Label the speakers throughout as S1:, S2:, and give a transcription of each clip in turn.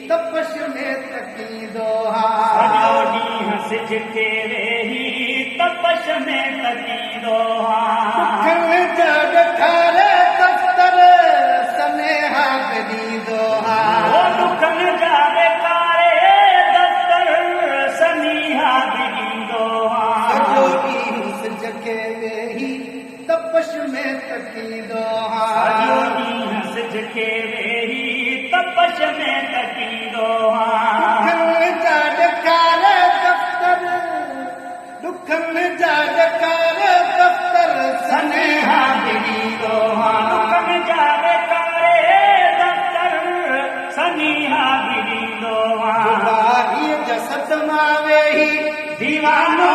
S1: तपश में तकीदो
S2: सिज के वेही तपश में तकीदो
S1: जग थारे दफ्तर सनेहा गदीदो
S2: दुखन जावे कारे दफ्तर सनीहा गिदो
S1: जोगी सिज के वेही तपश में तकीदो
S2: सिज के वेही तपश में तकीदो
S1: दुखन जाडकार दफ्तर सनेहा गिदो
S2: दुखन जावे कारे दफ्तर सनीहा गिदो
S1: जसत मावे ही
S2: दीवानो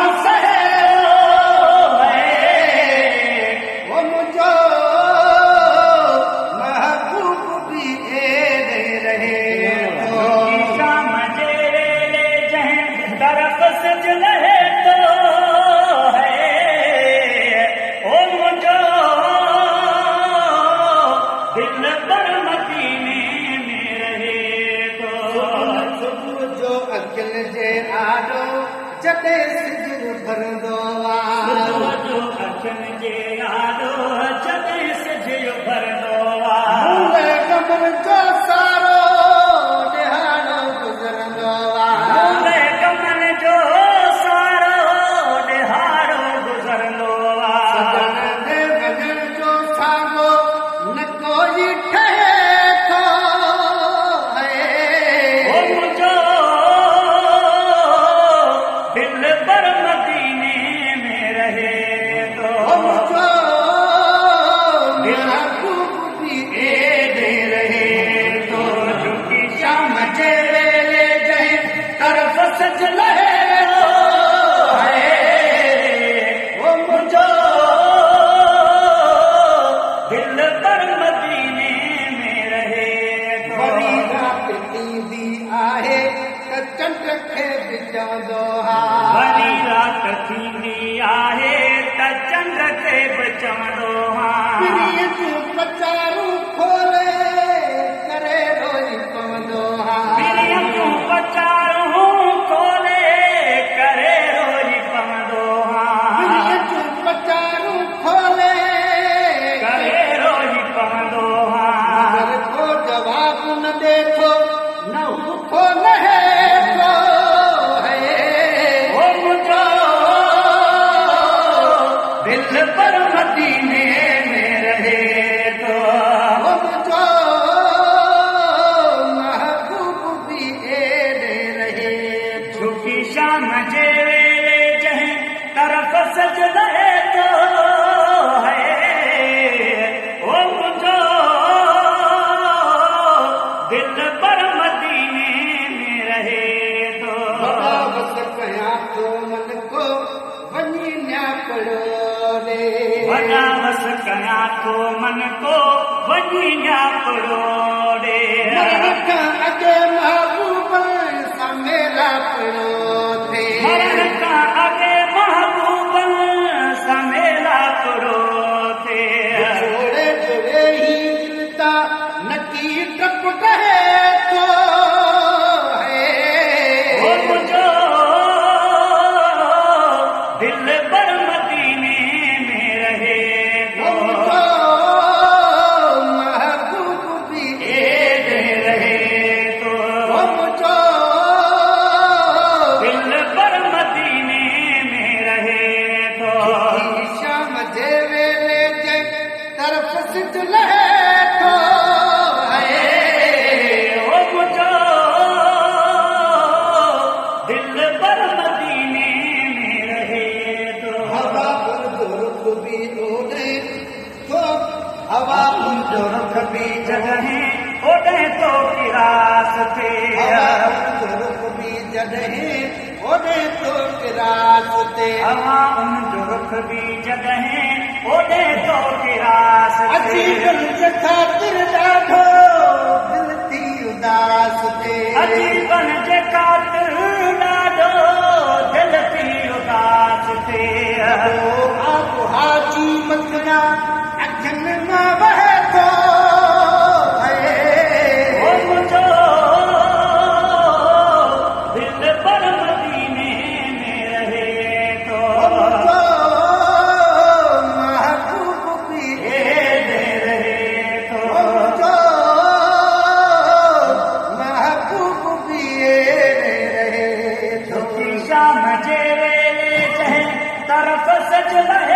S1: जॾे सिजर भरंदो
S2: अखियुनि जे यादो जॾे सिजर भरंदो
S1: कमर जो सारो ॾिहाड़ो गुज़रंदो
S2: कमर जो सारो ॾिहाड़ो गुज़रंदो
S1: वञण जो साॻो न कोई ठहे थो
S2: मुंहिंजो दिल पर मदीने में रहे तो
S1: महबूब भी एॾे रहे तो झुकी शाम जे वेले जंहिं तरफ़ सज लहे
S2: मुंहिंजो दिल पर मदीने में रहे
S1: वरी रात थींदी आहे त चंड खे विझंदो
S2: वरी रात थींदी आहे त चंड खे बि चवंदो
S1: पीढ़ीअ जूं पचारूं खोले करे रोई पवंदो
S2: पीढ़ीअ जूं पचारूं खोले करे रोई पवंदो
S1: पीढ़ीअ जूं पचारूं खोले
S2: करे रोई पवंदो
S1: मगर को जवाब न ॾे थो न उथो न हेठो
S2: मुंहिंजो दिल पर मदीने में रहे तो
S1: मुंहिंजो महबूब बि एॾे रहे
S2: झुकी शाम जे वेले जंहिं तरफ़ सज लहे तो मुंहिंजो दिल पर मदीने में रहे तो
S1: बगावत कयां थो मन को वञी न्यापड़ो रे
S2: बगावत कयां थो मन को वञी न्यापड़ो रे
S1: मरण खां अॻु महबूब सां मेला पियो थे
S2: मरण खां अॻु महबूब सां मेला पियो थे
S1: जोड़े जोड़े ही दिल ता नकी टप रहे तो
S2: मुंहिंजो दिल पर मदीने में रहे तो
S1: महबूब भी
S2: एॾे रहे तो
S1: मुंहिंजो
S2: दिल पर मदीने में रहे तो
S1: शाम जे वेले जे तरफ़ सिज लहे थो जो रुख भी
S2: जगहें ओॾे तो किरास थे
S1: जो रुख भी जॾहिं ओॾे तो किरास ते
S2: हवा उन जो रुख भी जगहें ओॾे तो किरास
S1: अची
S2: थे
S1: गंज ख़ातिर ॾाढो दिल थी उदास ते
S2: अजीबन जे ख़ातिर ॾाढो दिल थी उदास थे
S1: आप हाजी मथुरा अखियुनि मां वहे थो
S2: ओ मुंहिंजो दिल पर मदीने में रहे तो
S1: महबूब भी
S2: रहे तो
S1: महबूब भी रहे थो
S2: शाम जे वेले जंहिं तरफ़ सज लहे